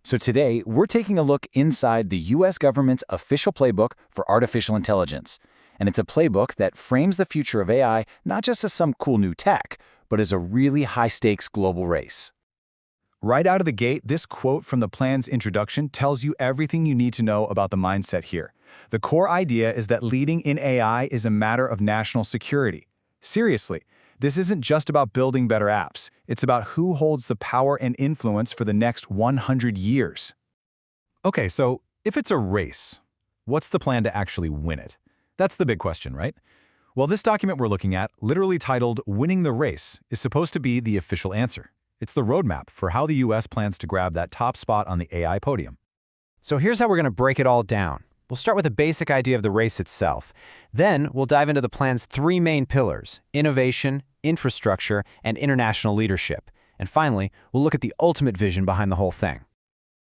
So today, we're taking a look inside the US government's official playbook for artificial intelligence. And it's a playbook that frames the future of AI not just as some cool new tech, but as a really high-stakes global race. Right out of the gate, this quote from the plan's introduction tells you everything you need to know about the mindset here. The core idea is that leading in AI is a matter of national security. Seriously, this isn't just about building better apps. It's about who holds the power and influence for the next 100 years. Okay, so if it's a race, what's the plan to actually win it? That's the big question, right? Well, this document we're looking at, literally titled Winning the Race, is supposed to be the official answer. It's the roadmap for how the US plans to grab that top spot on the AI podium. So here's how we're going to break it all down. We'll start with a basic idea of the race itself. Then we'll dive into the plan's three main pillars: innovation, infrastructure, and international leadership. And finally, we'll look at the ultimate vision behind the whole thing.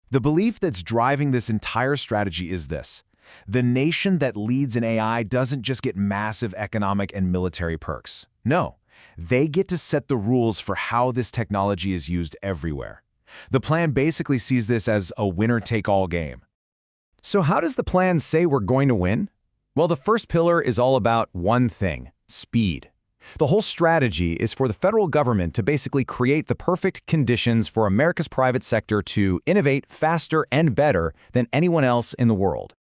The belief that's driving this entire strategy is this: the nation that leads in AI doesn't just get massive economic and military perks. No, they get to set the rules for how this technology is used everywhere. The plan basically sees this as a winner-take-all game. So how does the plan say we're going to win? Well, the first pillar is all about one thing: speed. The whole strategy is for the federal government to basically create the perfect conditions for America's private sector to innovate faster and better than anyone else in the world.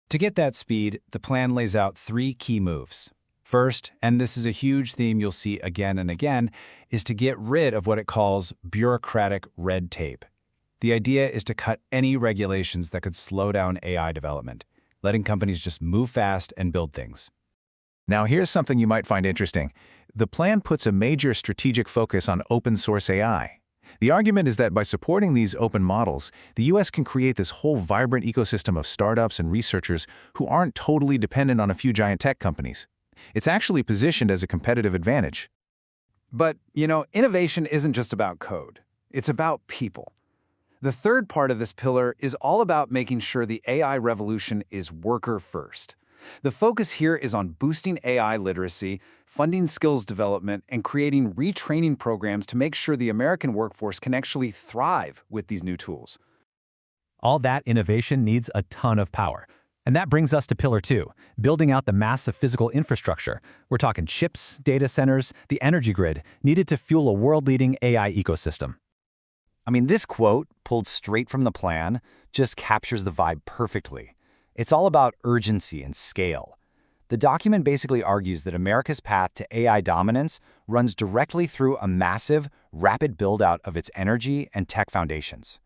To get that speed, the plan lays out three key moves. First, and this is a huge theme you'll see again and again, is to get rid of what it calls bureaucratic red tape. The idea is to cut any regulations that could slow down AI development, letting companies just move fast and build things. Now, here's something you might find interesting. The plan puts a major strategic focus on open-source AI. The argument is that by supporting these open models, the US can create this whole vibrant ecosystem of startups and researchers who aren't totally dependent on a few giant tech companies. It's actually positioned as a competitive advantage. But, innovation isn't just about code. It's about people. The third part of this pillar is all about making sure the AI revolution is worker first. The focus here is on boosting AI literacy, funding skills development, and creating retraining programs to make sure the American workforce can actually thrive with these new tools. All that innovation needs a ton of power. And that brings us to Pillar 2, building out the massive physical infrastructure. We're talking chips, data centers, the energy grid needed to fuel a world-leading AI ecosystem. I mean, this quote, pulled straight from the plan, just captures the vibe perfectly. It's all about urgency and scale. The document basically argues that America's path to AI dominance runs directly through a massive, rapid build-out of its energy and tech foundations.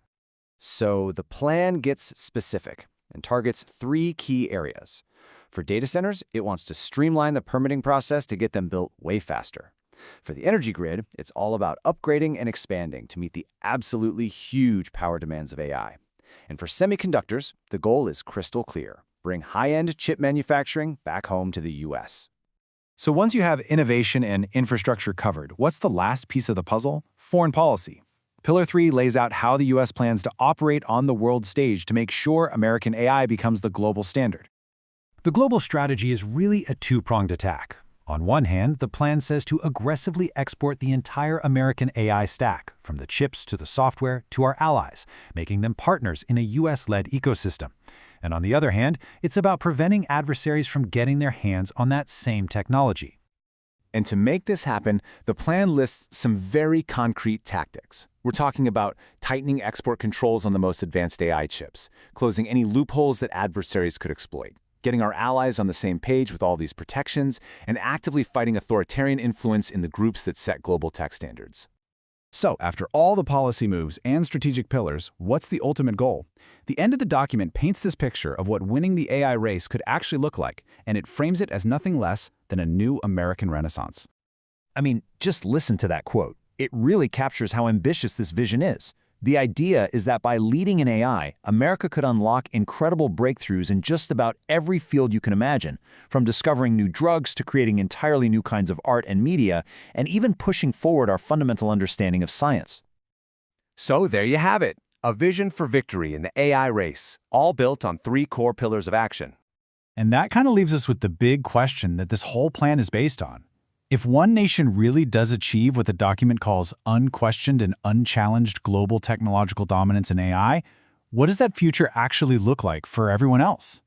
So the plan gets specific and targets three key areas. For data centers, it wants to streamline the permitting process to get them built way faster. For the energy grid, it's all about upgrading and expanding to meet the absolutely huge power demands of AI. And for semiconductors, the goal is crystal clear: bring high-end chip manufacturing back home to the US. So once you have innovation and infrastructure covered, what's the last piece of the puzzle? Foreign policy. Pillar 3 lays out how the US plans to operate on the world stage to make sure American AI becomes the global standard. The global strategy is really a two-pronged attack. On one hand, the plan says to aggressively export the entire American AI stack, from the chips to the software to our allies, making them partners in a US-led ecosystem. And on the other hand, it's about preventing adversaries from getting their hands on that same technology. And to make this happen, the plan lists some very concrete tactics. We're talking about tightening export controls on the most advanced AI chips, closing any loopholes that adversaries could exploit, getting our allies on the same page with all these protections, and actively fighting authoritarian influence in the groups that set global tech standards. So, after all the policy moves and strategic pillars, what's the ultimate goal? The end of the document paints this picture of what winning the AI race could actually look like, and it frames it as nothing less than a new American renaissance. I mean, just listen to that quote. It really captures how ambitious this vision is. The idea is that by leading in AI, America could unlock incredible breakthroughs in just about every field you can imagine, from discovering new drugs to creating entirely new kinds of art and media, and even pushing forward our fundamental understanding of science. So there you have it, a vision for victory in the AI race, all built on three core pillars of action. And that kind of leaves us with the big question that this whole plan is based on. If one nation really does achieve what the document calls unquestioned and unchallenged global technological dominance in AI, what does that future actually look like for everyone else?